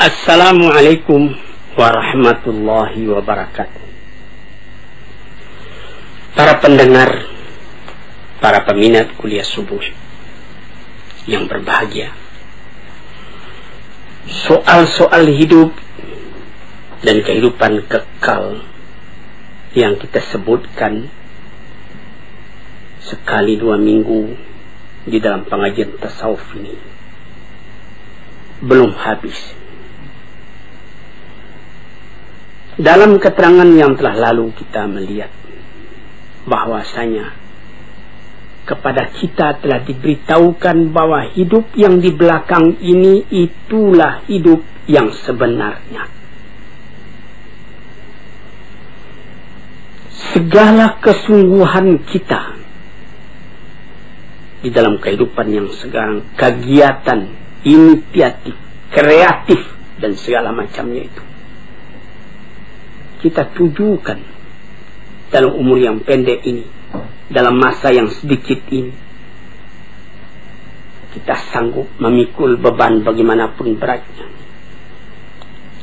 Assalamualaikum warahmatullahi wabarakatuh. Para pendengar, para peminat kuliah subuh yang berbahagia, soal-soal hidup dan kehidupan kekal yang kita sebutkan sekali 2 minggu di dalam pengajian tasawuf ini belum habis. Dalam keterangan yang telah lalu kita melihat bahwasanya kepada kita telah diberitahukan bahwa hidup yang di belakang ini itulah hidup yang sebenarnya. Segala kesungguhan kita di dalam kehidupan yang sekarang, kegiatan, inisiatif, kreatif dan segala macamnya itu kita tujukan dalam umur yang pendek ini, dalam masa yang sedikit ini. Kita sanggup memikul beban bagaimanapun beratnya.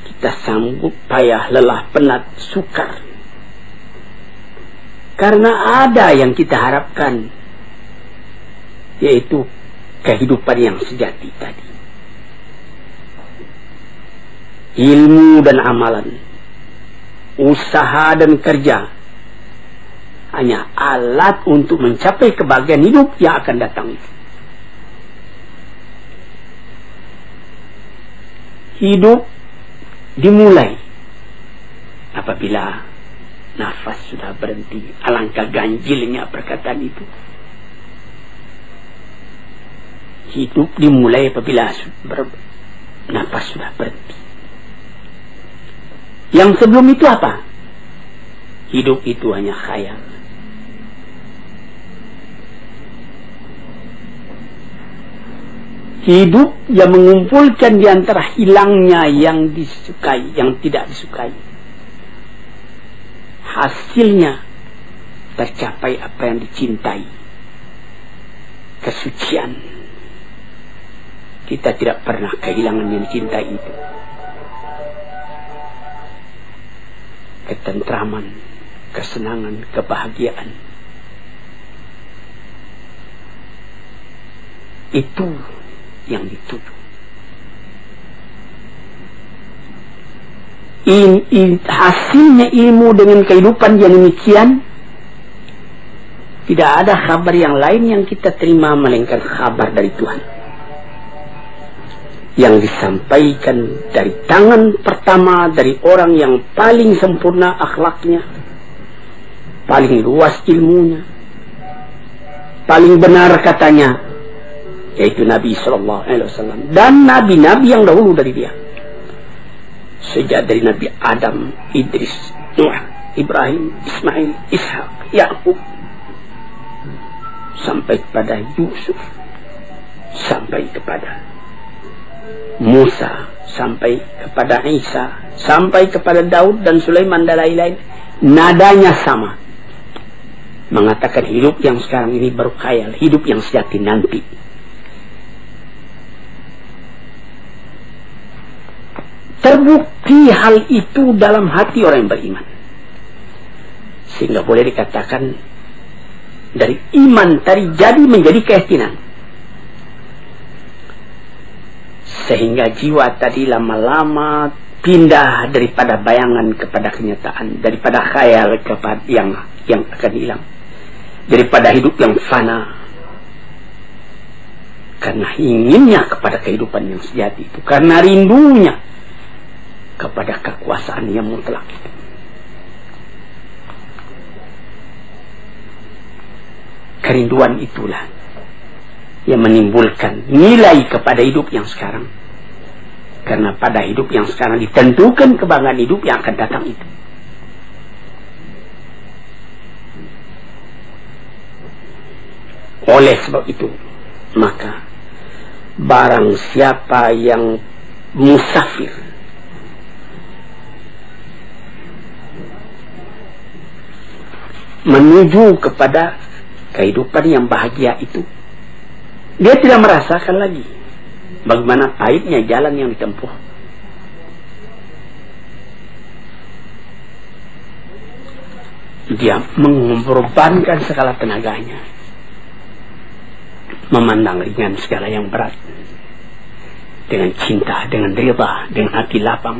Kita sanggup payah, lelah, penat, sukar. Karena ada yang kita harapkan, yaitu kehidupan yang sejati tadi. Ilmu dan amalan, usaha dan kerja hanya alat untuk mencapai kebahagiaan hidup yang akan datang itu. Hidup dimulai apabila nafas sudah berhenti. Alangkah ganjilnya perkataan itu. Hidup dimulai apabila nafas sudah berhenti. Yang sebelum itu apa? Hidup itu hanya khayal. Hidup yang mengumpulkan di antara hilangnya yang disukai, yang tidak disukai. Hasilnya tercapai apa yang dicintai. Kesucian. Kita tidak pernah kehilangan yang dicintai itu. Ketentraman, kesenangan, kebahagiaan. Itu yang dituju. Hasilnya ilmu dengan kehidupan yang demikian, tidak ada kabar yang lain yang kita terima melainkan kabar dari Tuhan, yang disampaikan dari tangan pertama dari orang yang paling sempurna akhlaknya, paling luas ilmunya, paling benar katanya, yaitu Nabi Sallallahu Alaihi Wasallam dan nabi-nabi yang dahulu dari dia, sejak dari Nabi Adam, Idris, Nuh, Ibrahim, Ismail, Ishak, Yakub, sampai kepada Yusuf, sampai kepada Musa, sampai kepada Isa, sampai kepada Daud dan Sulaiman dan lain-lain. Nadanya sama, mengatakan hidup yang sekarang ini baru khayal, hidup yang sejati nanti. Terbukti hal itu dalam hati orang yang beriman, sehingga boleh dikatakan dari iman tadi jadi menjadi keyakinan. Sehingga jiwa tadi lama-lama pindah daripada bayangan kepada kenyataan, daripada khayal kepada yang akan hilang, daripada hidup yang fana, karena inginnya kepada kehidupan yang sejati itu, karena rindunya kepada kekuasaan yang mutlak itu. Kerinduan itulah yang menimbulkan nilai kepada hidup yang sekarang. Karena pada hidup yang sekarang ditentukan kebahagiaan hidup yang akan datang itu. Oleh sebab itu, maka barang siapa yang musafir menuju kepada kehidupan yang bahagia itu, dia tidak merasakan lagi bagaimana pahitnya jalan yang ditempuh. dia mengorbankan segala tenaganya, memandang ringan segala yang berat, dengan cinta, dengan rida, dengan hati lapang,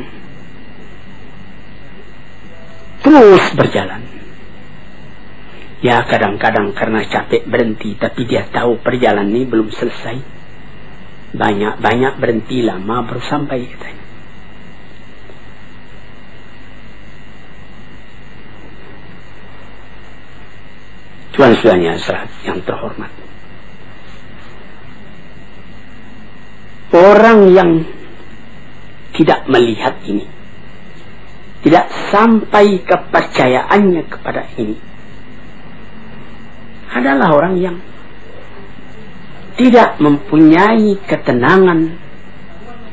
terus berjalan. Ya kadang-kadang karena capek berhenti, tapi dia tahu perjalanan ini belum selesai. Banyak berhenti, lama baru sampai, katanya. Tuan-tuannya yang terhormat, orang yang tidak melihat ini, tidak sampai kepercayaannya kepada ini, adalah orang yang tidak mempunyai ketenangan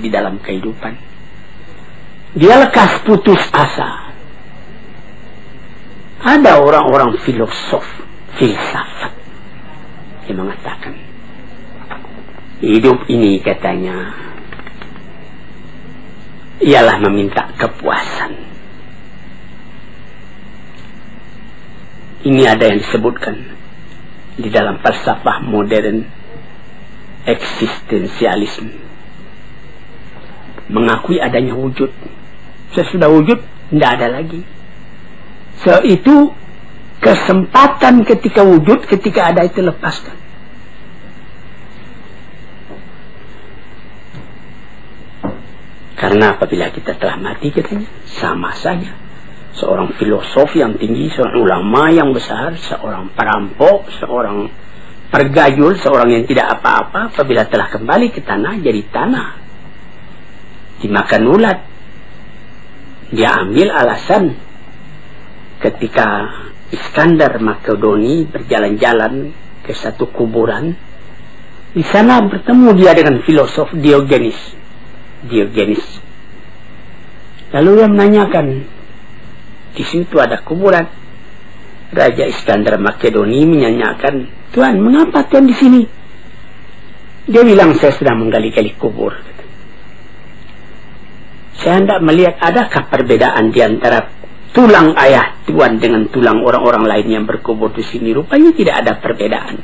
di dalam kehidupan. Dia lekas putus asa. Ada orang-orang filsafat yang mengatakan hidup ini, katanya, ialah meminta kepuasan. Ini ada yang disebutkan di dalam falsafah modern, eksistensialisme, mengakui adanya wujud. Sesudah wujud tidak ada lagi. Itu kesempatan ketika wujud, ketika ada itu lepaskan. Karena apabila kita telah mati, katanya, sama saja. Seorang filosof yang tinggi, seorang ulama yang besar, seorang perampok, seorang pergayul, seorang yang tidak apa-apa, apabila telah kembali ke tanah, jadi tanah, dimakan ulat. Dia ambil alasan ketika Iskandar Makedoni berjalan-jalan ke satu kuburan. Di sana bertemu dia dengan filosof Diogenes. Lalu dia menanyakan, di situ ada kuburan. Raja Iskandar Makedoni menanyakan, Tuan, mengapa Tuan di sini? Dia bilang, saya sedang menggali-gali kubur. Saya hendak melihat adakah perbedaan di antara tulang ayah Tuan dengan tulang orang-orang lain yang berkubur di sini. Rupanya tidak ada perbedaan.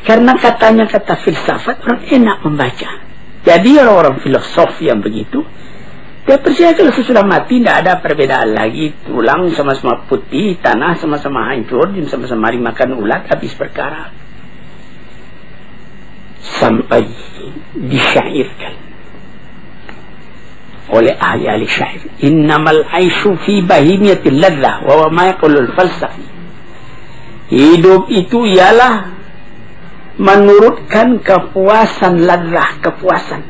Karena katanya kata filsafat, orang enak membaca. Jadi orang-orang filosof yang begitu, dia percaya kalau sesudah mati tidak ada perbedaan lagi. Tulang sama-sama putih, tanah sama-sama hancur, sama-sama dimakan ulat, habis perkara. Sampai disyairkan oleh ahli syair, innamal aisyu fi bahimiyatil ladzah wa ma yaqulul falsafi. Hidup itu ialah menurutkan kepuasan, ladzah, kepuasan.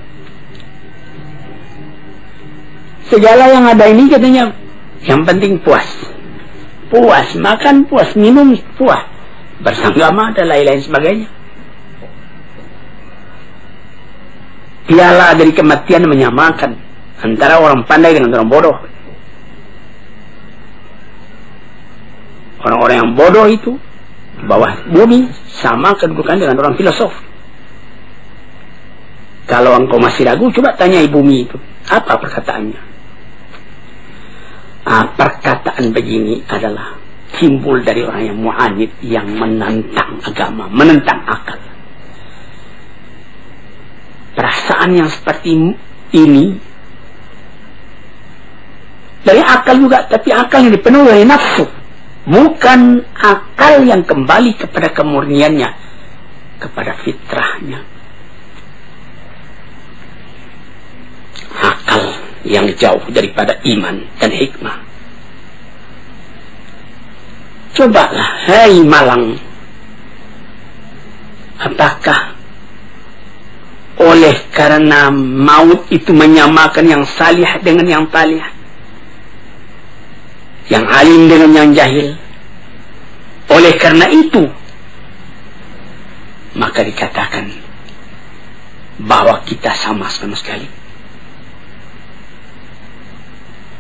Segala yang ada ini, katanya, yang penting puas. Puas makan, puas minum, puas bersanggama dan lain-lain sebagainya. Piala dari kematian menyamakan antara orang pandai dengan orang bodoh. Orang-orang yang bodoh itu di bawah bumi sama kedudukan dengan orang filosof. Kalau engkau masih ragu, coba tanya bumi itu, apa perkataannya? Perkataan begini adalah timbul dari orang yang mu'anid, yang menentang agama, menentang akal. Perasaan yang seperti ini dari akal juga, tapi akal yang dipenuhi oleh nafsu, bukan akal yang kembali kepada kemurniannya, kepada fitrahnya. Akal yang jauh daripada iman dan hikmah. Cobalah, hai Malang, apakah oleh karena maut itu menyamakan yang salih dengan yang talih, yang alim dengan yang jahil? Oleh karena itu maka dikatakan bahwa kita sama sekali.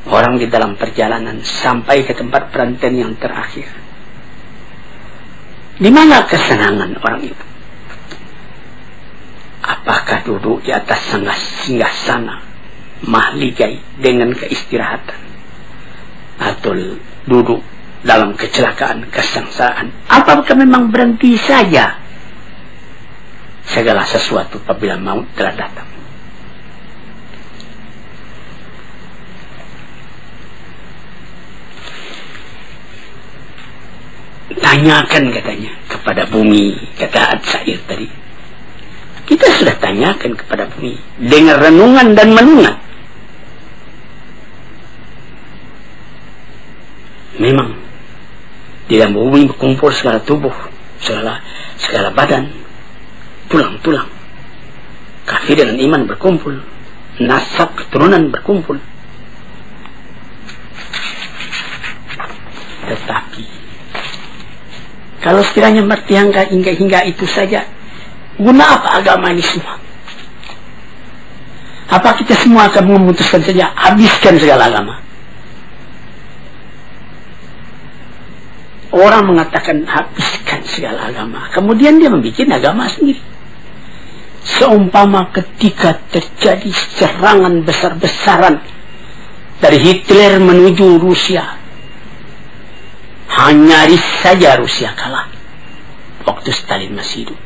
Orang di dalam perjalanan sampai ke tempat perantauan yang terakhir. Di mana kesenangan orang itu? Apakah duduk di atas singgasana mahligai dengan keistirahatan, atau duduk dalam kecelakaan, kesengsaraan. Apakah memang berhenti saja segala sesuatu apabila maut telah datang? Tanyakan katanya kepada bumi, kata At-Syair tadi. Kita sudah tanyakan kepada bumi dengan renungan dan menungan. Memang di dalam bumi berkumpul segala tubuh, segala badan, tulang-tulang. Kafir dan iman berkumpul, nasab keturunan berkumpul. Tetapi kalau sekiranya bertiangka hingga itu saja, guna apa agama ini semua? Apa kita semua akan memutuskan saja habiskan segala agama? Orang mengatakan habiskan segala agama, kemudian dia membuat agama sendiri. Seumpama ketika terjadi serangan besar-besaran dari Hitler menuju Rusia, nyaris saja Rusia kalah waktu Stalin masih hidup.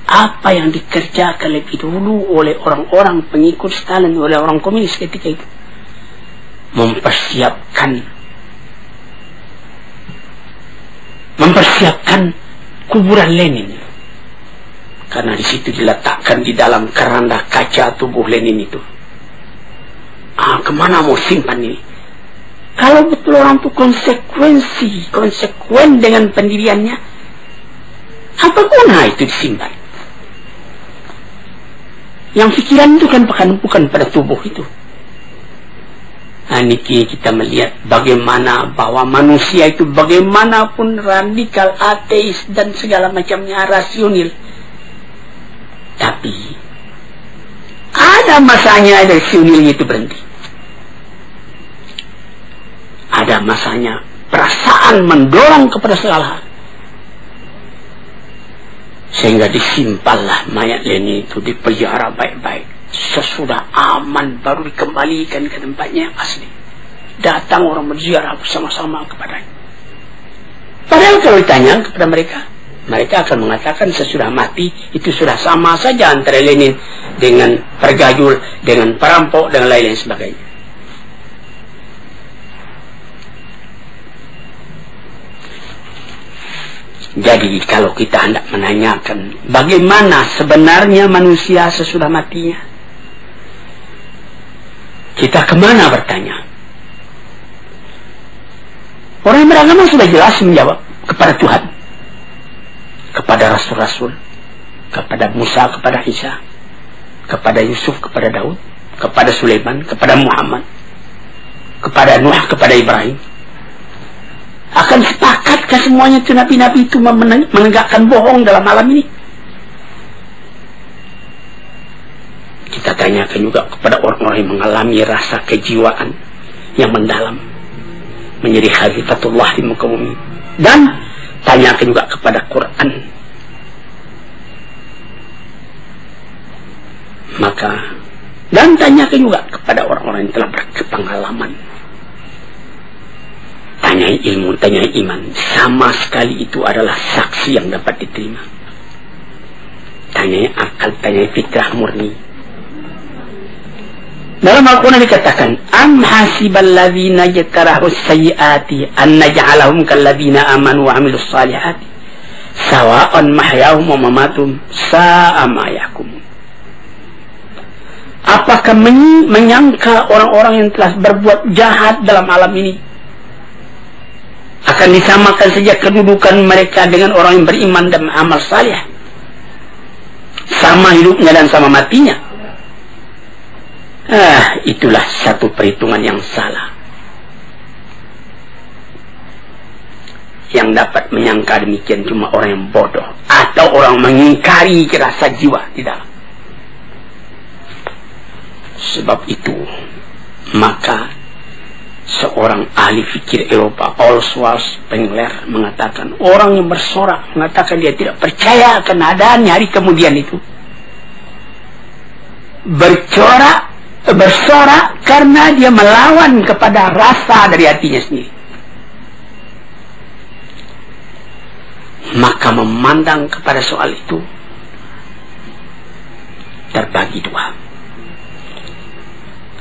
Apa yang dikerjakan lebih dulu oleh orang-orang pengikut Stalin, oleh orang komunis ketika itu? Mempersiapkan kuburan Lenin, karena di situ diletakkan di dalam keranda kaca tubuh Lenin itu. Kemana mau simpan ini? Kalau betul orang itu konsekuen dengan pendiriannya, apa guna itu disimpan? Yang pikiran itu kan bukan pada tubuh itu. Niki kita melihat bagaimana bahwa manusia itu bagaimanapun radikal, ateis dan segala macamnya rasional, tapi ada masanya rasionalnya itu berhenti. Ada masanya perasaan mendorong kepada segala hal, sehingga disimpanlah mayat Lenin itu, dipelihara baik-baik. Sesudah aman baru dikembalikan ke tempatnya yang asli. Datang orang berziarah bersama-sama kepadanya. Padahal kalau ditanya kepada mereka akan mengatakan sesudah mati itu sudah sama saja antara Lenin dengan pergajul, dengan perampok dan lain-lain sebagainya. Jadi kalau kita hendak menanyakan bagaimana sebenarnya manusia sesudah matinya, kita kemana bertanya? Orang yang beragama sudah jelas menjawab kepada Tuhan, kepada Rasul-Rasul, kepada Musa, kepada Isa, kepada Yusuf, kepada Daud, kepada Sulaiman, kepada Muhammad, kepada Nuh, kepada Ibrahim. Akan sepakatkah semuanya itu nabi-nabi itu menegakkan bohong dalam alam ini? Kita tanyakan juga kepada orang-orang yang mengalami rasa kejiwaan yang mendalam, menjadi khalifatullah di muka bumi. Dan tanyakan juga kepada Quran. Dan tanyakan juga kepada orang-orang yang telah berpengalaman. Tanyai ilmu, tanyai iman. Sama sekali itu adalah saksi yang dapat diterima. Tanyai akal, tanyai fitrah murni. Dalam Al-Quran dikatakan, am hasibal ladzina yajtarahus sayyiati an naj'alahum kal ladzina amanu wa 'amilus salihati sawa'an mahyahum wa mamatum sa'a ma yahkumun. Apakah menyangka orang-orang yang telah berbuat jahat dalam alam ini akan disamakan saja kedudukan mereka dengan orang yang beriman dan amal salih? Sama hidupnya dan sama matinya. Itulah satu perhitungan yang salah. Yang dapat menyangka demikian cuma orang yang bodoh atau orang mengingkari rasa jiwa di dalam. Sebab itu maka seorang ahli fikir Eropa, Oswald Spengler, mengatakan orang yang bersorak, mengatakan dia tidak percaya akan adanya hari kemudian itu, bersorak karena dia melawan kepada rasa dari hatinya sendiri. Maka memandang kepada soal itu terbagi dua.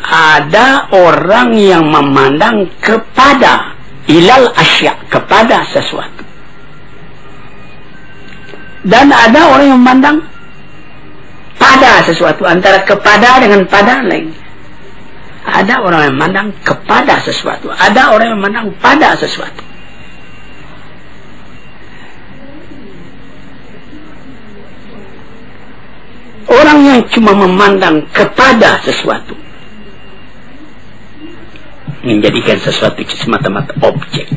Ada orang yang memandang kepada ilal asya, kepada sesuatu. Dan ada orang yang memandang pada sesuatu, antara kepada dengan pada lain. Ada orang yang memandang kepada sesuatu, ada orang yang memandang pada sesuatu. Orang yang cuma memandang kepada sesuatu, menjadikan sesuatu semata-mata objek,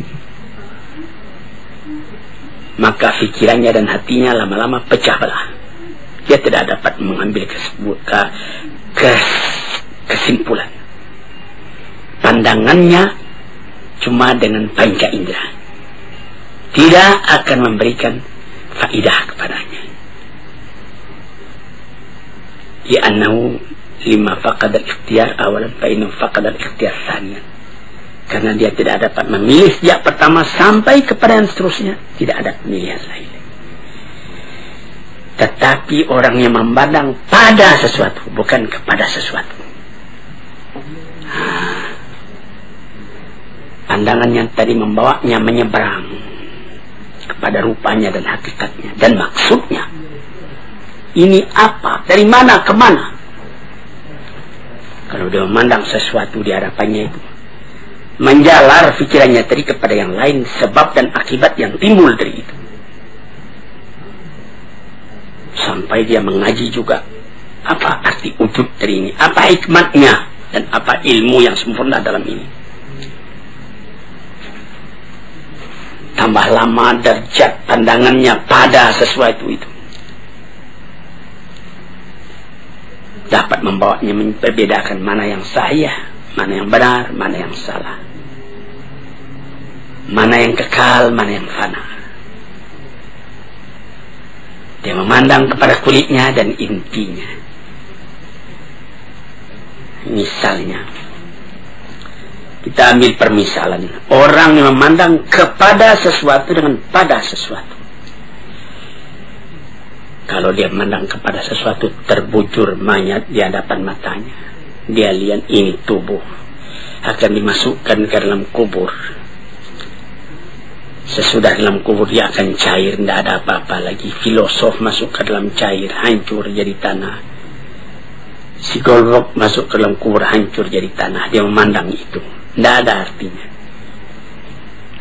maka pikirannya dan hatinya lama-lama pecah belah. Dia tidak dapat mengambil kesimpulan. Pandangannya cuma dengan panca indera, tidak akan memberikan faidah kepadanya. Li'annahu lima faqad al-ikhtiyar awalan fa innahu faqad al-ikhtiyar tsaniyan. Karena dia tidak dapat memilih sejak pertama sampai kepada yang seterusnya, tidak ada pemilihan lain. Tetapi orang yang memandang pada sesuatu, bukan kepada sesuatu, pandangan yang tadi membawanya menyeberang kepada rupanya dan hakikatnya dan maksudnya. Ini apa? Dari mana ke mana? Kalau dia memandang sesuatu di hadapannya itu, menjalar pikirannya tadi kepada yang lain, sebab dan akibat yang timbul dari itu. Sampai dia mengaji juga, apa arti wujud dari ini, apa hikmatnya, dan apa ilmu yang sempurna dalam ini. Tambah lama derajat pandangannya pada sesuatu itu, dapat membawanya memperbedakan mana yang sahih, mana yang benar, mana yang salah, mana yang kekal, mana yang fana. Dia memandang kepada kulitnya dan intinya. Misalnya, kita ambil permisalan orang yang memandang kepada sesuatu dengan pada sesuatu. Kalau dia memandang kepada sesuatu, terbujur mayat di hadapan matanya. Dia lihat ini tubuh akan dimasukkan ke dalam kubur. Sesudah dalam kubur dia akan cair, tidak ada apa-apa lagi. Filosof masuk ke dalam cair, hancur jadi tanah. Psikolog masuk ke dalam kubur, hancur jadi tanah. Dia memandang itu, tidak ada artinya.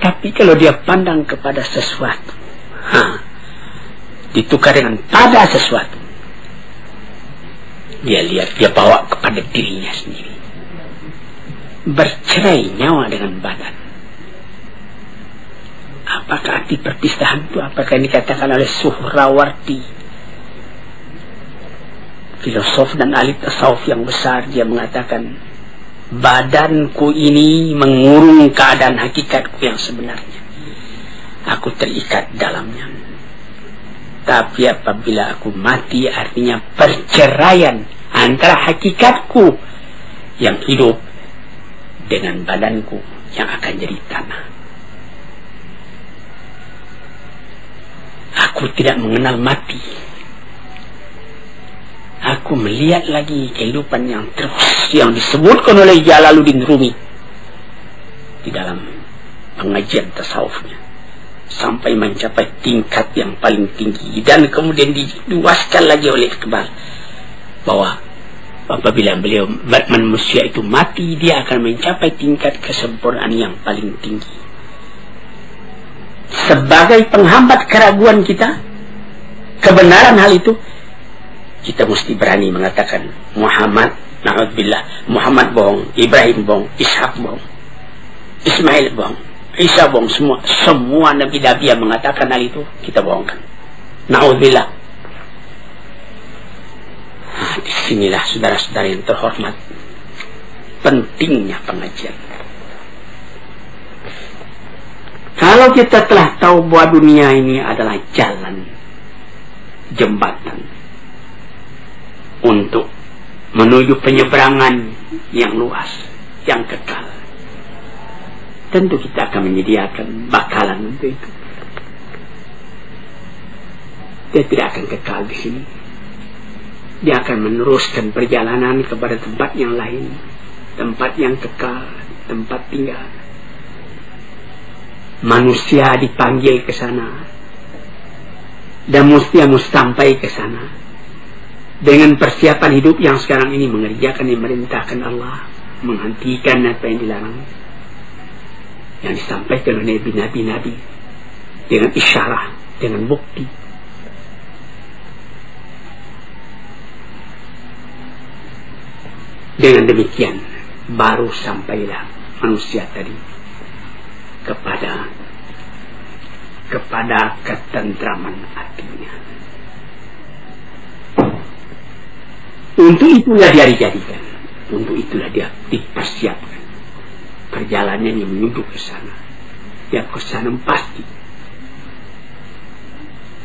Tapi kalau dia pandang kepada sesuatu, ditukar dengan pada sesuatu, dia lihat, dia bawa kepada dirinya sendiri. Bercerai nyawa dengan badan. Apakah arti perpisahan itu? Apakah yang dikatakan oleh Suhrawardi, filosof dan ahli tasawuf yang besar? Dia mengatakan, badanku ini mengurung keadaan hakikatku yang sebenarnya. Aku terikat dalamnya. Tapi apabila aku mati, artinya perceraian antara hakikatku yang hidup dengan badanku yang akan jadi tanah. Aku tidak mengenal mati. Aku melihat lagi kehidupan yang terus, yang disebutkan oleh Jalaluddin Rumi di dalam pengajian tasawufnya, sampai mencapai tingkat yang paling tinggi. Dan kemudian diluaskan lagi oleh Iqbal bahwa apabila beliau manusia itu mati, dia akan mencapai tingkat kesempurnaan yang paling tinggi. Sebagai penghambat keraguan kita, kebenaran hal itu, kita mesti berani mengatakan Muhammad, na'udzubillah, Muhammad bohong, Ibrahim bohong, Ishak bohong, Ismail bohong, Isa bohong, semua nabi-nabi yang mengatakan hal itu kita bohongkan. Na'udzubillah. Disinilah saudara-saudara yang terhormat, pentingnya pengajian. Kalau kita telah tahu bahwa dunia ini adalah jalan, jembatan untuk menuju penyeberangan yang luas, yang kekal. Tentu kita akan menyediakan bakalan untuk itu. Dia tidak akan kekal di sini. Dia akan meneruskan perjalanan kepada tempat yang lain, tempat yang kekal, tempat tinggal. Manusia dipanggil ke sana, dan mesti sampai ke sana dengan persiapan hidup yang sekarang ini, mengerjakan yang merintahkan Allah, menghentikan apa yang dilarang, yang disampaikan oleh nabi-nabi dengan isyarat, dengan bukti. Dengan demikian baru sampailah manusia tadi kepada ketentraman hatinya. Untuk itulah dia dijadikan, untuk itulah dia dipersiapkan perjalanan yang menuju ke sana. Dia ke sana pasti.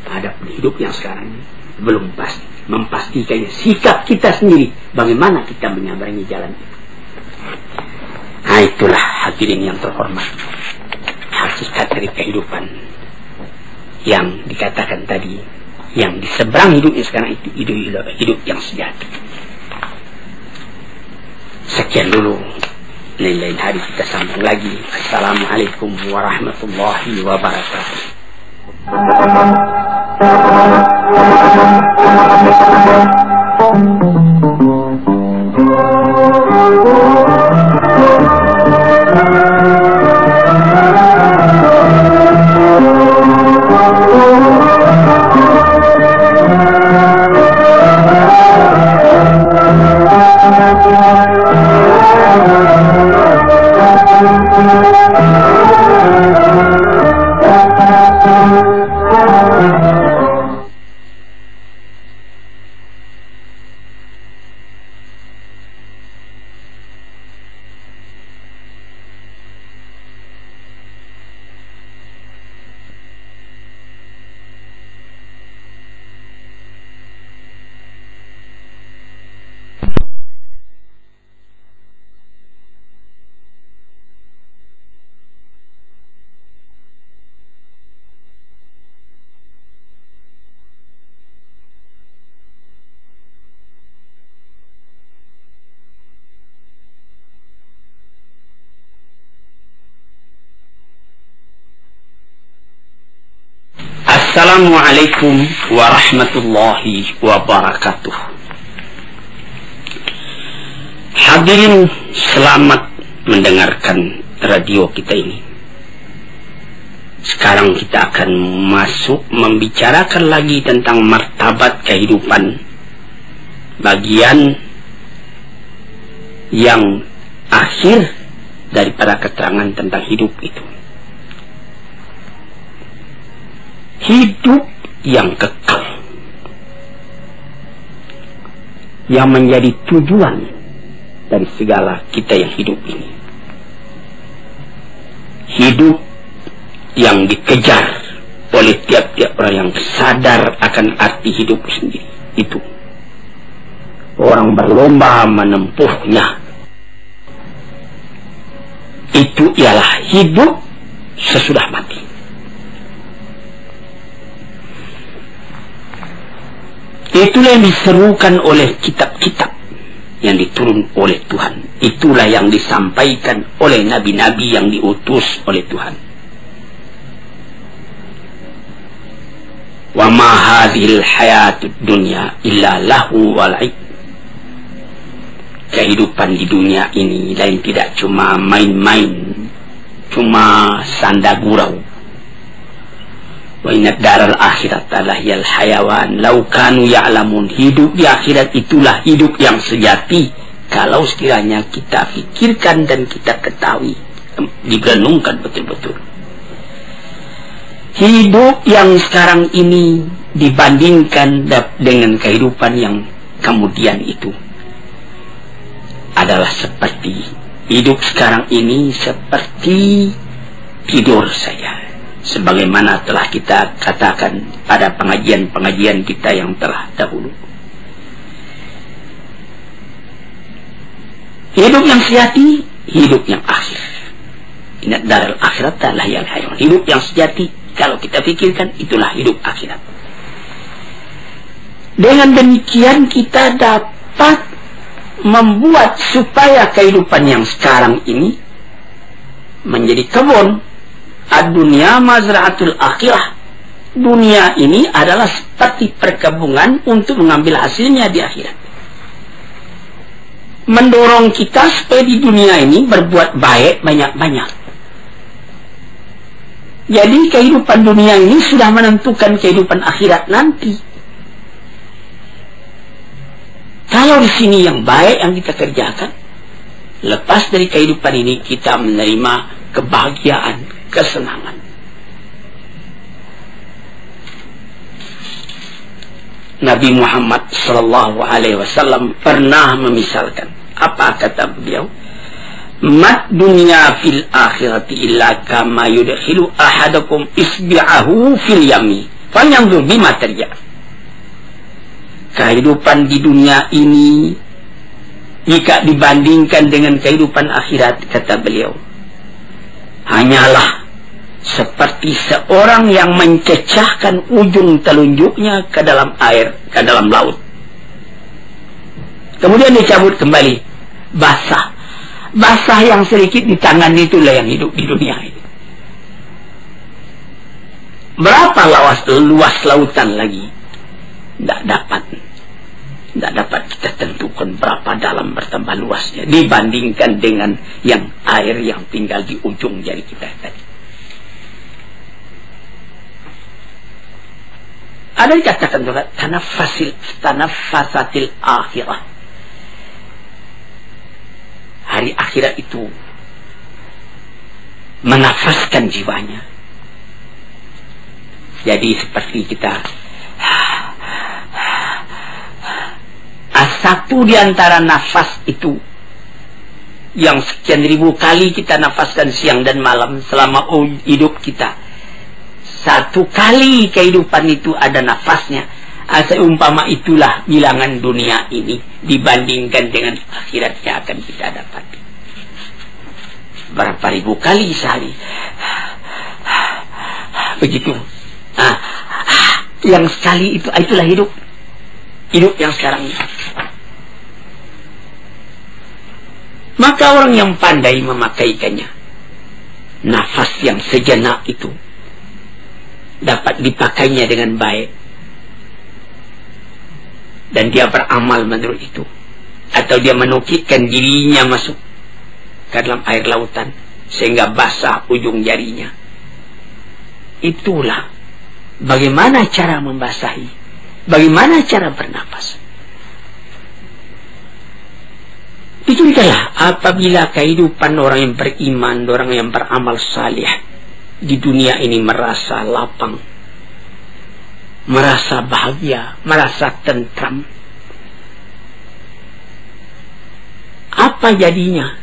Pada hidup yang sekarang ini belum pasti. Memastikannya sikap kita sendiri, bagaimana kita menyabarangi jalan itu. Nah, itulah hadirin yang terhormat, hakikat dari kehidupan yang dikatakan tadi, yang di seberang hidupnya sekarang itu hidup yang sejati. Sekian dulu, lain-lain hari kita sambung lagi. Assalamualaikum warahmatullahi wabarakatuh. Assalamualaikum warahmatullahi wabarakatuh. Hadirin, selamat mendengarkan radio kita ini. Sekarang kita akan masuk membicarakan lagi tentang martabat kehidupan, bagian yang akhir daripada keterangan tentang hidup itu. Hidup yang kekal, yang menjadi tujuan dari segala kita yang hidup ini. Hidup yang dikejar oleh tiap-tiap orang yang sadar akan arti hidup sendiri. Itu orang berlomba menempuhnya. Itu ialah hidup sesudah mati. Itulah yang diserukan oleh kitab-kitab yang diturun oleh Tuhan. Itulah yang disampaikan oleh nabi-nabi yang diutus oleh Tuhan. Wa ma hadhil hayatud dunya illa lahu wa la'ib. Kehidupan di dunia ini lain tidak cuma main-main, cuma sanda gurau. Wa inna daral akhirat lahiyal hayawan law kanu ya'lamun. Hidup di akhirat itulah hidup yang sejati kalau sekiranya kita fikirkan dan kita ketahui, direnungkan betul-betul. Hidup yang sekarang ini dibandingkan dengan kehidupan yang kemudian itu adalah seperti hidup sekarang ini seperti tidur saja. Sebagaimana telah kita katakan pada pengajian-pengajian kita yang telah dahulu. Hidup yang sejati, hidup yang akhir. Ingat darul akhirat adalah yang hayawan. Hidup yang sejati, kalau kita pikirkan, itulah hidup akhirat. Dengan demikian kita dapat membuat supaya kehidupan yang sekarang ini menjadi kebun. Ad-dunya mazra'atul akhirah. Dunia ini adalah seperti perkebunan untuk mengambil hasilnya di akhirat. Mendorong kita supaya di dunia ini berbuat baik banyak-banyak. Jadi kehidupan dunia ini sudah menentukan kehidupan akhirat nanti. Kalau di sini yang baik yang kita kerjakan, lepas dari kehidupan ini kita menerima kebahagiaan, kesenangan. Nabi Muhammad sallallahu alaihi wasallam pernah memisalkan, apa kata beliau? Mat dunya fil akhirati illa kama yudkhilu ahadakum isbi'ahu fil yami falyanzur bima tarja. Kehidupan di dunia ini jika dibandingkan dengan kehidupan akhirat, kata beliau, hanyalah seperti seorang yang mencecahkan ujung telunjuknya ke dalam air, ke dalam laut. Kemudian dicabut kembali, basah. Basah yang sedikit di tangan itulah yang hidup di dunia ini. Berapa luas lautan lagi? Tidak dapat kita tentukan berapa dalam bertambah luasnya dibandingkan dengan yang air yang tinggal di ujung jari kita tadi. Ada dikatakan juga tanaffasatil akhirah. Hari akhirat itu menafaskan jiwanya. Jadi seperti kita satu di antara nafas itu yang sekian ribu kali kita nafaskan siang dan malam selama hidup kita. Satu kali kehidupan itu ada nafasnya. Seumpama itulah bilangan dunia ini dibandingkan dengan akhirat yang akan kita dapati. Berapa ribu kali sehari. Begitu. Yang sekali itu, itulah hidup. Hidup yang sekarang ini. Maka orang yang pandai memakaikannya, nafas yang sejenak itu dapat dipakainya dengan baik, dan dia beramal menurut itu, atau dia menukikkan dirinya masuk ke dalam air lautan sehingga basah ujung jarinya. Itulah bagaimana cara membasahi, bagaimana cara bernafas. Itulah apabila kehidupan orang yang beriman, orang yang beramal salih di dunia ini merasa lapang, merasa bahagia, merasa tentram. Apa jadinya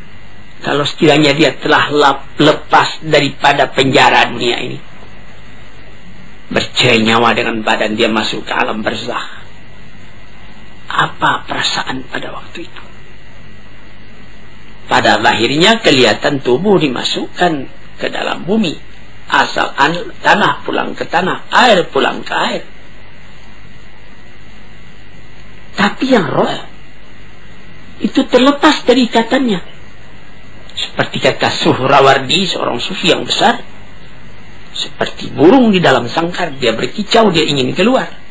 kalau sekiranya dia telah lepas daripada penjara dunia ini, bercerai nyawa dengan badan dia masuk ke alam barzakh? Apa perasaan pada waktu itu? Pada lahirnya kelihatan tubuh dimasukkan ke dalam bumi, asal tanah pulang ke tanah, air pulang ke air. Tapi yang roh itu terlepas dari ikatannya. Seperti kata Suhrawardi, seorang sufi yang besar, seperti burung di dalam sangkar, dia berkicau, dia ingin keluar.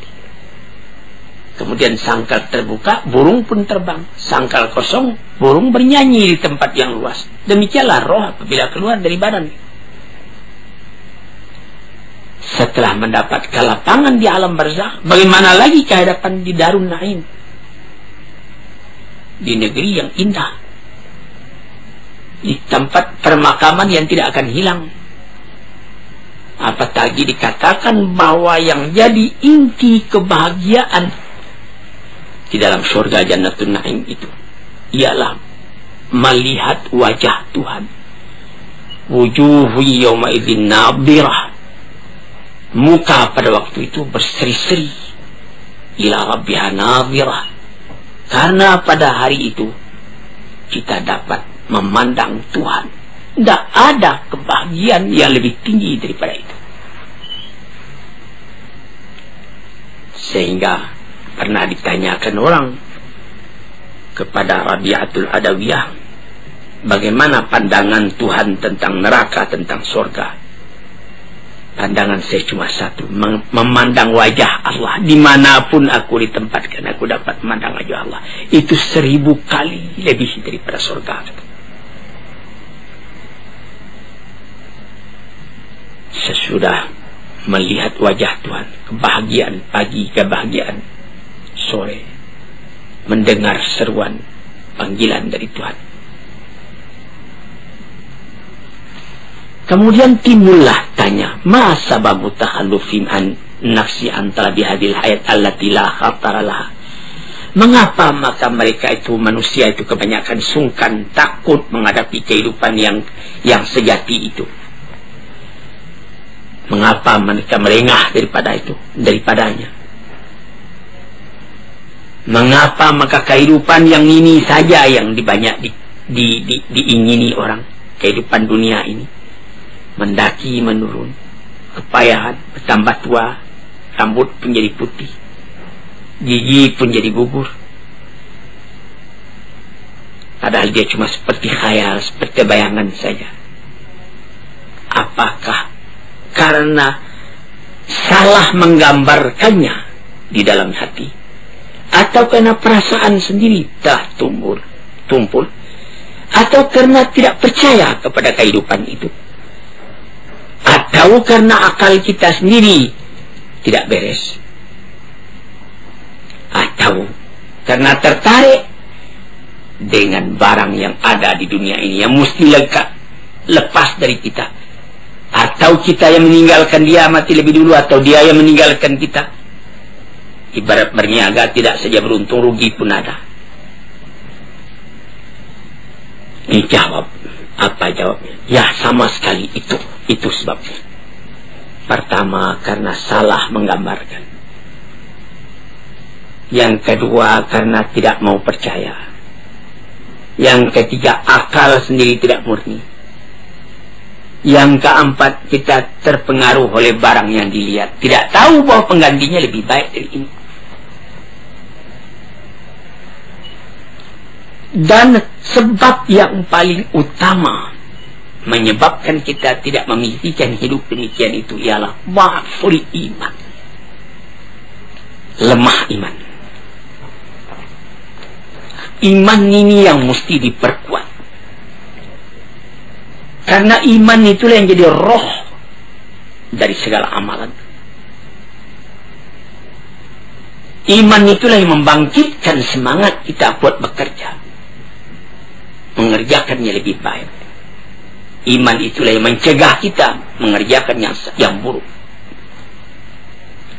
Kemudian sangkar terbuka, burung pun terbang. Sangkar kosong, burung bernyanyi di tempat yang luas. Demikianlah roh apabila keluar dari badan. Setelah mendapat kelapangan di alam barzakh, bagaimana lagi kehadapan di Darun Naim, di negeri yang indah, di tempat permakaman yang tidak akan hilang. Apalagi dikatakan bahwa yang jadi inti kebahagiaan di dalam surga Jannatun Naim itu ialah melihat wajah Tuhan. Wujuhu yawma idzin nadhirah. Muka pada waktu itu berseri-seri. Ila rabbiha nadhirah. Karena pada hari itu kita dapat memandang Tuhan. Tidak ada kebahagiaan yang lebih tinggi daripada itu. Sehingga pernah ditanyakan orang kepada Rabi'atul Adawiyah, bagaimana pandangan Tuhan tentang neraka, tentang surga? Pandangan saya cuma satu, memandang wajah Allah. Dimanapun aku ditempatkan, aku dapat memandang wajah Allah. Itu 1000 kali lebih daripada surga. Sesudah melihat wajah Tuhan, kebahagiaan pagi, kebahagiaan sore, mendengar seruan panggilan dari Tuhan. Kemudian timbullah tanya, ma sababu takhallufin an nafsi antara bihadil hayat allati la khatara laha. Mengapa maka mereka itu, manusia itu, kebanyakan sungkan, takut menghadapi kehidupan yang sejati itu? Mengapa mereka merengah daripadanya? Mengapa maka kehidupan yang ini saja yang banyak diingini orang, kehidupan dunia ini, mendaki menurun, kepayahan, bertambah tua, rambut pun jadi putih, gigi pun jadi gugur. Padahal dia cuma seperti khayal, seperti bayangan saja. Apakah karena salah menggambarkannya di dalam hati, atau karena perasaan sendiri telah tumpul, atau karena tidak percaya kepada kehidupan itu, atau karena akal kita sendiri tidak beres, atau karena tertarik dengan barang yang ada di dunia ini yang mesti lepas dari kita, atau kita yang meninggalkan dia mati lebih dulu, atau dia yang meninggalkan kita. Ibarat berniaga, tidak saja beruntung, rugi pun ada. Ini jawab. Apa jawabnya? Ya, sama sekali itu sebabnya. Pertama, karena salah menggambarkan. Yang kedua, karena tidak mau percaya. Yang ketiga, akal sendiri tidak murni. Yang keempat, kita terpengaruh oleh barang yang dilihat, tidak tahu bahwa penggantinya lebih baik dari ini. Dan sebab yang paling utama menyebabkan kita tidak memilikikan hidup demikian itu ialah dhaful iman, lemah iman. Iman ini yang mesti diperkuat, karena iman itulah yang jadi roh dari segala amalan. Iman itulah yang membangkitkan semangat kita buat bekerja, mengerjakannya lebih baik. Iman itulah yang mencegah kita mengerjakan yang buruk.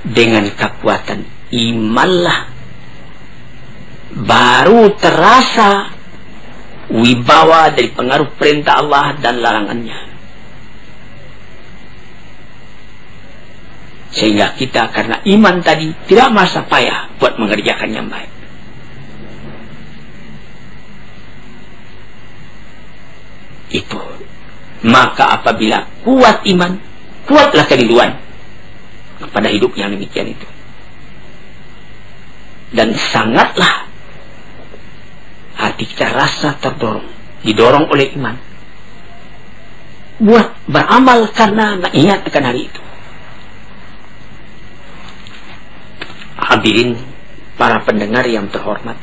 Dengan kekuatan imanlah baru terasa wibawa dari pengaruh perintah Allah dan larangannya, sehingga kita karena iman tadi tidak merasa payah buat mengerjakan yang baik. Itu. Maka apabila kuat iman, kuatlah kerinduan kepada hidup yang demikian itu, dan sangatlah hati kita rasa didorong oleh iman buat beramal karena ingat akan hari itu. Hadirin para pendengar yang terhormat,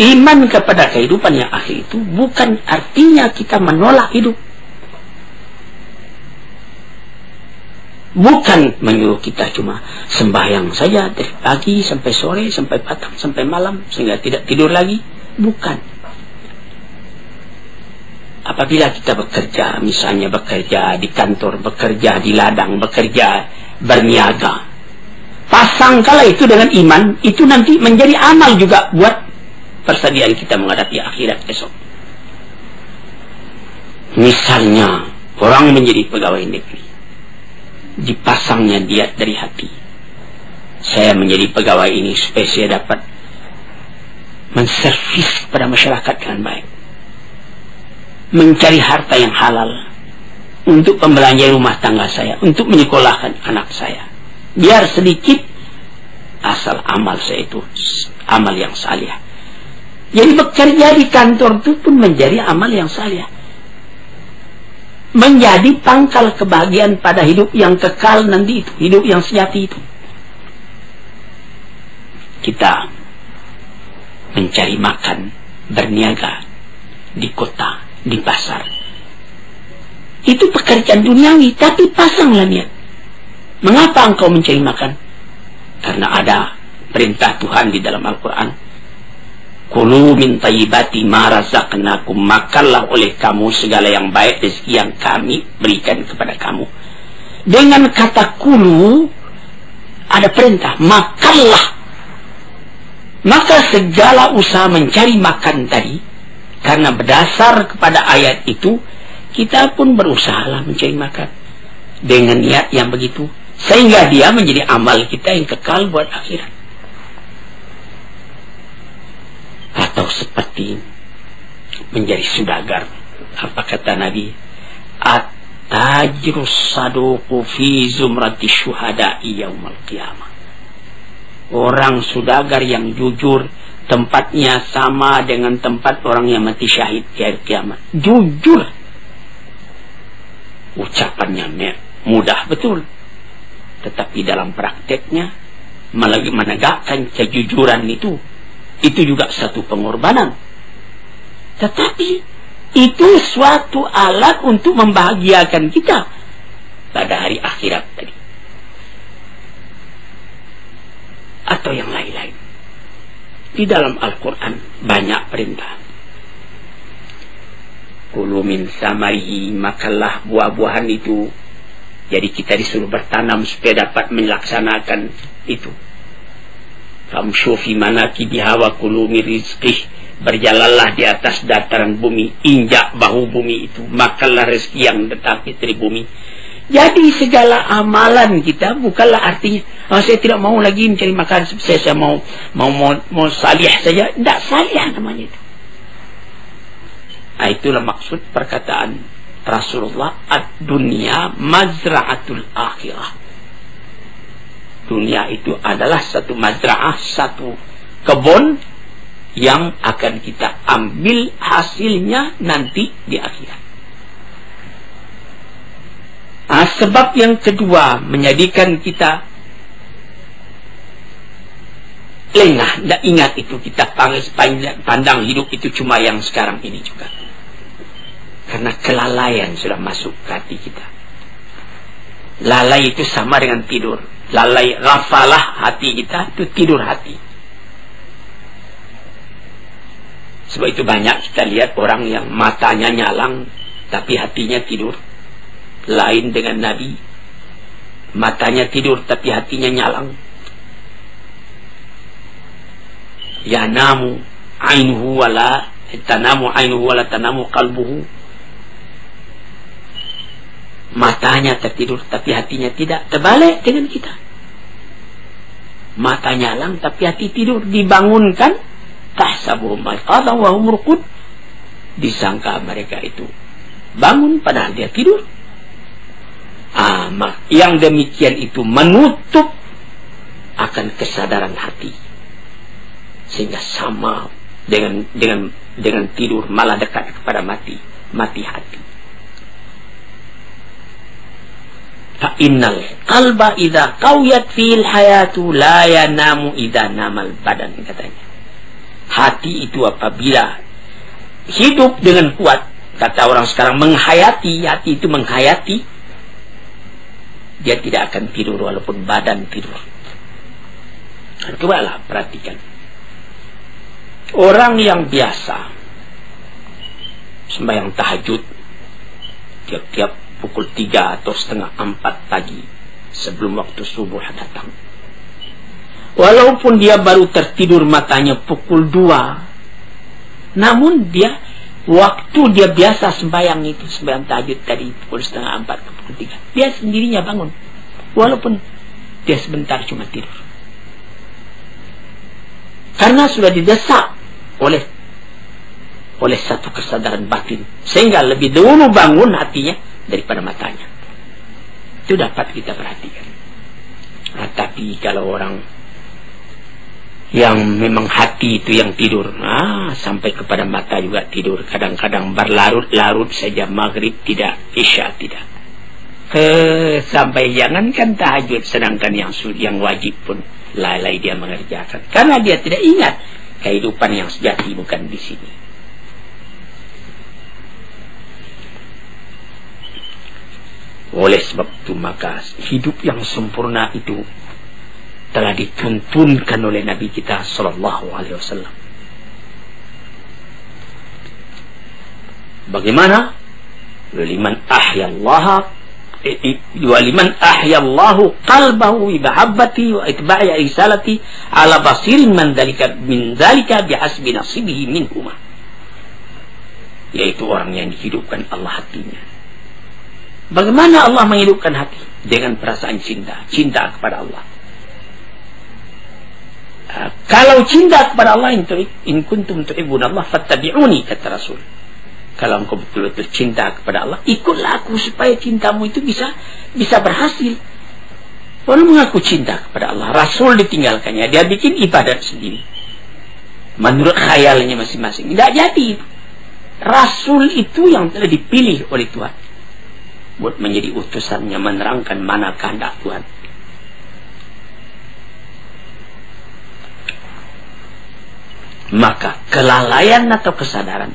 iman kepada kehidupan yang akhir itu bukan artinya kita menolak hidup, bukan menyuruh kita cuma sembahyang saja dari pagi sampai sore, sampai petang, sampai malam sehingga tidak tidur lagi. Bukan. Apabila kita bekerja, misalnya bekerja di kantor, bekerja di ladang, bekerja berniaga, pasangkala itu dengan iman, itu nanti menjadi amal juga buat persediaan kita menghadapi akhirat esok. Misalnya orang menjadi pegawai negeri, dipasangnya dia dari hati, saya menjadi pegawai ini supaya saya dapat menservis kepada masyarakat dengan baik. mencari harta yang halal untuk pembelanja rumah tangga saya, untuk menyekolahkan anak saya. Biar sedikit, asal amal saya itu amal yang salih. Jadi bekerja di kantor itu pun menjadi amal yang salih, menjadi pangkal kebahagiaan pada hidup yang kekal nanti itu, hidup yang sejati itu. Kita mencari makan, berniaga di kota, di pasar, itu pekerjaan duniawi, tapi pasanglah niat. Mengapa engkau mencari makan? Karena ada perintah Tuhan di dalam Al-Quran, kulu min tayyibati ma razaqnakum, makanlah oleh kamu segala yang baik rezeki yang kami berikan kepada kamu. Dengan kata kulu ada perintah, makanlah. Maka segala usaha mencari makan tadi, karena berdasar kepada ayat itu, kita pun berusahalah mencari makan dengan niat yang begitu, sehingga dia menjadi amal kita yang kekal buat akhirat. Atau seperti menjadi saudagar, apa kata Nabi, at-tajrus saduqu fi zumrati syuhada'i yaumal qiyamah. Orang saudagar yang jujur, tempatnya sama dengan tempat orang yang mati syahid di hari kiamat. Jujur, ucapannya mudah betul, tetapi dalam prakteknya menegakkan kejujuran itu juga satu pengorbanan. Tetapi itu suatu alat untuk membahagiakan kita pada hari akhirat tadi, atau yang lain-lain. Di dalam Al-Quran banyak perintah. Kulu min samarihi, makanlah buah-buahan itu. Jadi kita disuruh bertanam supaya dapat melaksanakan itu. Famshu fi manakibiha wa kulu min rizqih, berjalanlah di atas dataran bumi, injak bahu bumi itu, makanlah rezeki yang tetapi dari bumi. Jadi segala amalan kita bukanlah artinya saya tidak mau lagi mencari makan, saya mau salih saja. Tidak salih namanya itu. Nah, itulah maksud perkataan Rasulullah, ad-dunya mazra'atul akhirah. Dunia itu adalah satu mazra'ah, satu kebun yang akan kita ambil hasilnya nanti di akhirat. Nah, sebab yang kedua menjadikan kita lengah, tidak ingat itu, kita pandang hidup itu cuma yang sekarang ini juga. Karena kelalaian sudah masuk ke hati kita. Lalai itu sama dengan tidur. Lalai, ghafalah hati kita, itu tidur hati. Sebab itu banyak kita lihat orang yang matanya nyalang tapi hatinya tidur. Lain dengan Nabi, matanya tidur tapi hatinya nyalang. Yanamu ainuhu wala tanamu ainuhu wala tanamu qalbuhu. Matanya tertidur tapi hatinya tidak. Terbalik dengan kita, mata nyalang tapi hati tidur. Dibangunkan, tahsabuhum ayqadhan wa hum ruqud, disangka mereka itu bangun padahal dia tidur. Yang demikian itu menutup akan kesadaran hati, sehingga sama dengan tidur, malah dekat kepada mati hati. Fa innal qalba idza qawiyat fil hayatu la yanamu idza namal badan, katanya. Hati itu apabila hidup dengan kuat, kata orang sekarang menghayati, hati itu menghayati, dia tidak akan tidur walaupun badan tidur. Cobalah perhatikan orang yang biasa sembahyang tahajud tiap-tiap pukul 3 atau setengah 4 pagi sebelum waktu subuh datang. Walaupun dia baru tertidur matanya pukul 2, namun dia waktu dia biasa sembahyang itu, sembahyang tahajud tadi pukul setengah 4 ke pukul 3, dia sendirinya bangun walaupun dia sebentar cuma tidur, karena sudah didesak oleh satu kesadaran batin, sehingga lebih dulu bangun hatinya daripada matanya. Itu dapat kita perhatikan. Nah, tapi kalau orang yang memang hati itu yang tidur, sampai kepada mata juga tidur, kadang-kadang berlarut-larut saja, maghrib tidak, isya tidak, sampai jangankan tahajud, sedangkan yang wajib pun lalai dia mengerjakan, karena dia tidak ingat kehidupan yang sejati bukan di sini. Oleh sebab itu maka hidup yang sempurna itu telah dituntunkan oleh Nabi kita sallallahu alaihi wasallam. Bagaimana? Waliman ahyallahu qalbahu bi mahabbati wa itba'i risalati ala basirin min dzalika bihasbi nasibihi minhuma. Yaitu orang yang dihidupkan Allah hatinya. Bagaimana Allah menghidupkan hati? Dengan perasaan cinta kepada Allah. Kalau cinta kepada Allah, in kuntum tuhibbunallah fattabi'uni, kata Rasul. Kalau engkau betul-betul cinta kepada Allah, ikutlah aku supaya cintamu itu bisa berhasil. Orang mengaku cinta kepada Allah, Rasul ditinggalkannya, dia bikin ibadat sendiri menurut khayalnya masing-masing. Tidak jadi. Rasul itu yang telah dipilih oleh Tuhan buat menjadi utusannya, menerangkan mana kehendak Tuhan. Maka kelalaian atau kesadaran,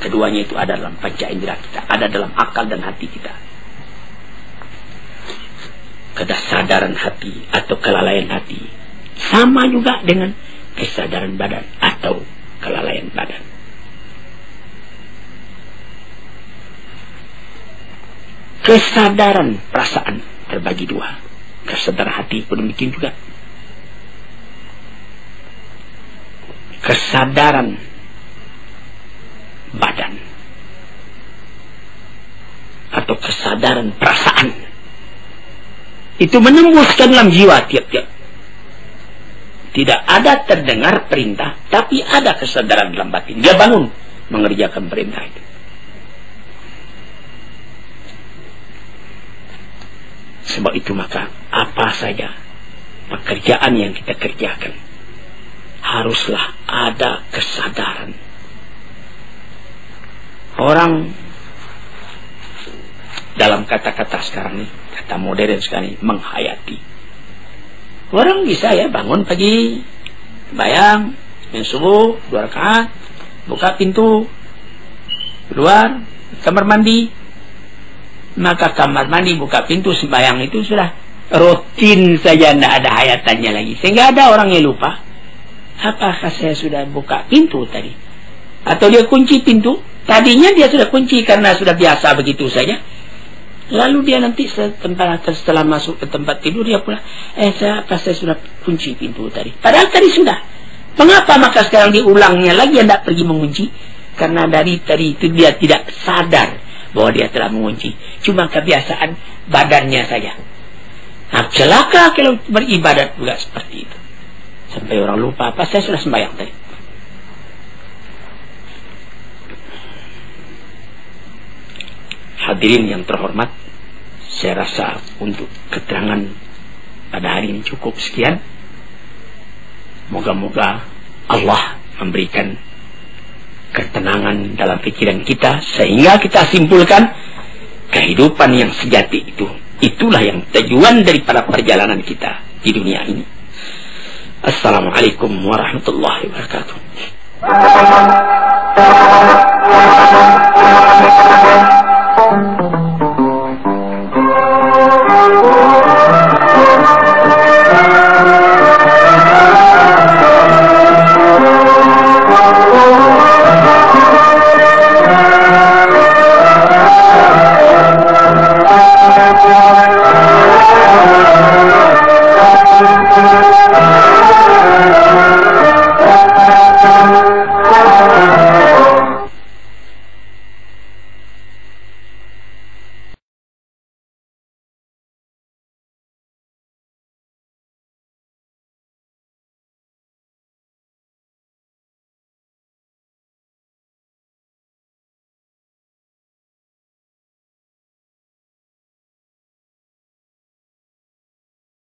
keduanya itu ada dalam panca indera kita, ada dalam akal dan hati kita. Kesadaran hati atau kelalaian hati sama juga dengan kesadaran badan atau kelalaian badan. Kesadaran perasaan terbagi dua. Kesadaran hati pun demikian juga. Kesadaran badan atau kesadaran perasaan itu menembuskan dalam jiwa tiap-tiap. Tidak ada terdengar perintah, tapi ada kesadaran dalam batin. Dia bangun mengerjakan perintah itu. Sebab itu maka apa saja pekerjaan yang kita kerjakan haruslah ada kesadaran. Orang dalam kata-kata sekarang nih, kata modern sekarang, menghayati. Orang bisa ya bangun pagi, bayang, subuh, 2 rakaat, buka pintu, keluar, kamar mandi. Maka kamar mandi, buka pintu, sembahyang itu sudah rutin saja, tidak ada hayatannya lagi. Sehingga ada orang yang lupa, apakah saya sudah buka pintu tadi? Atau dia kunci pintu? Tadinya dia sudah kunci karena sudah biasa begitu saja. Lalu dia nanti setelah masuk ke tempat tidur, dia pula, saya sudah kunci pintu tadi. Padahal tadi sudah. Mengapa maka sekarang diulangnya lagi, tidak pergi mengunci? Karena dari tadi itu dia tidak sadar bahwa dia telah mengunci. Cuma kebiasaan badannya saja. Nah, celaka kalau beribadat juga seperti itu. Sampai orang lupa, saya sudah sembahyang tadi. Hadirin yang terhormat, saya rasa untuk keterangan pada hari ini cukup sekian. Moga-moga Allah memberikan ketenangan dalam pikiran kita, sehingga kita simpulkan kehidupan yang sejati itulah yang tujuan daripada perjalanan kita di dunia ini. Assalamualaikum warahmatullahi wabarakatuh.